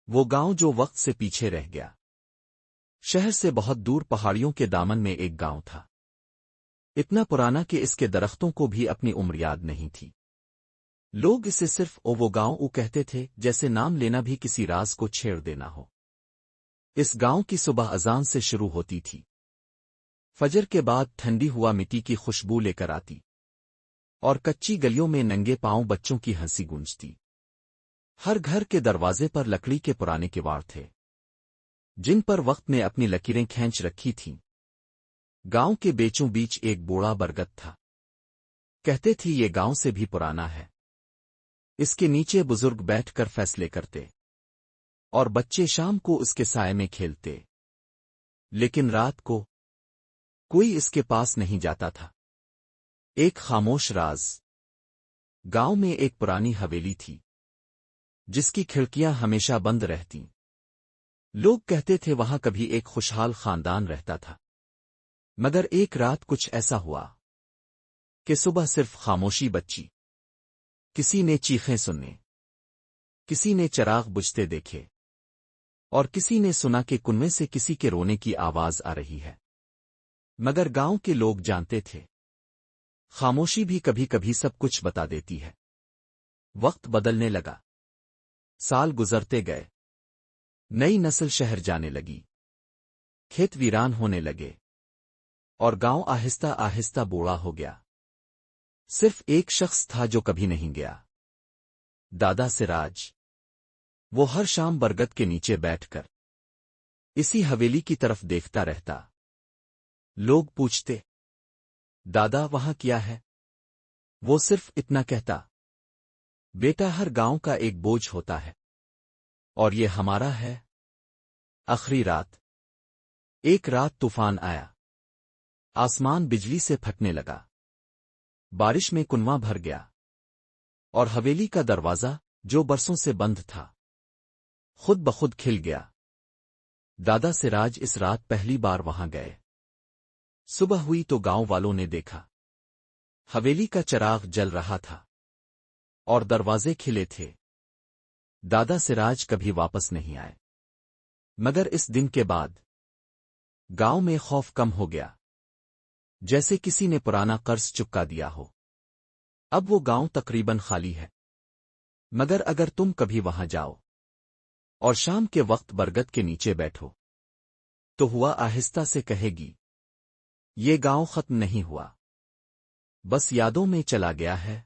وہ گاؤں جو وقت سے پیچھے رہ گیا۔ شہر سے بہت دور پہاڑیوں کے دامن میں ایک گاؤں تھا، اتنا پرانا کہ اس کے درختوں کو بھی اپنی عمر یاد نہیں تھی۔ لوگ اسے صرف وہ گاؤں کہتے تھے، جیسے نام لینا بھی کسی راز کو چھیڑ دینا ہو۔ اس گاؤں کی صبح اذان سے شروع ہوتی تھی، فجر کے بعد ٹھنڈی ہوا مٹی کی خوشبو لے کر آتی، اور کچی گلیوں میں ننگے پاؤں بچوں کی ہنسی گونجتی۔ ہر گھر کے دروازے پر لکڑی کے پرانے کواڑ تھے، جن پر وقت نے اپنی لکیریں کھینچ رکھی تھیں۔ گاؤں کے بیچوں بیچ ایک بوڑھا برگد تھا، کہتے تھی یہ گاؤں سے بھی پرانا ہے۔ اس کے نیچے بزرگ بیٹھ کر فیصلے کرتے، اور بچے شام کو اس کے سائے میں کھیلتے، لیکن رات کو کوئی اس کے پاس نہیں جاتا تھا۔ ایک خاموش راز۔ گاؤں میں ایک پرانی حویلی تھی، جس کی کھڑکیاں ہمیشہ بند رہتیں۔ لوگ کہتے تھے وہاں کبھی ایک خوشحال خاندان رہتا تھا، مگر ایک رات کچھ ایسا ہوا کہ صبح صرف خاموشی بچی۔ کسی نے چیخیں سننے، کسی نے چراغ بجھتے دیکھے، اور کسی نے سنا کہ کنویں سے کسی کے رونے کی آواز آ رہی ہے۔ مگر گاؤں کے لوگ جانتے تھے، خاموشی بھی کبھی کبھی سب کچھ بتا دیتی ہے۔ وقت بدلنے لگا، سال گزرتے گئے، نئی نسل شہر جانے لگی، کھیت ویران ہونے لگے، اور گاؤں آہستہ آہستہ بوڑھا ہو گیا۔ صرف ایک شخص تھا جو کبھی نہیں گیا، دادا سراج۔ وہ ہر شام برگد کے نیچے بیٹھ کر اسی حویلی کی طرف دیکھتا رہتا۔ لوگ پوچھتے، دادا وہاں کیا ہے؟ وہ صرف اتنا کہتا، بیٹا ہر گاؤں کا ایک بوجھ ہوتا ہے، اور یہ ہمارا ہے۔ آخری رات۔ ایک رات طوفان آیا، آسمان بجلی سے پھٹنے لگا، بارش میں کنواں بھر گیا، اور حویلی کا دروازہ جو برسوں سے بند تھا خود بخود کھل گیا۔ دادا سراج اس رات پہلی بار وہاں گئے۔ صبح ہوئی تو گاؤں والوں نے دیکھا، حویلی کا چراغ جل رہا تھا، اور دروازے کھلے تھے۔ دادا سراج کبھی واپس نہیں آئے، مگر اس دن کے بعد گاؤں میں خوف کم ہو گیا، جیسے کسی نے پرانا قرض چکا دیا ہو۔ اب وہ گاؤں تقریباً خالی ہے، مگر اگر تم کبھی وہاں جاؤ اور شام کے وقت برگد کے نیچے بیٹھو، تو ہوا آہستہ سے کہے گی، یہ گاؤں ختم نہیں ہوا، بس یادوں میں چلا گیا ہے۔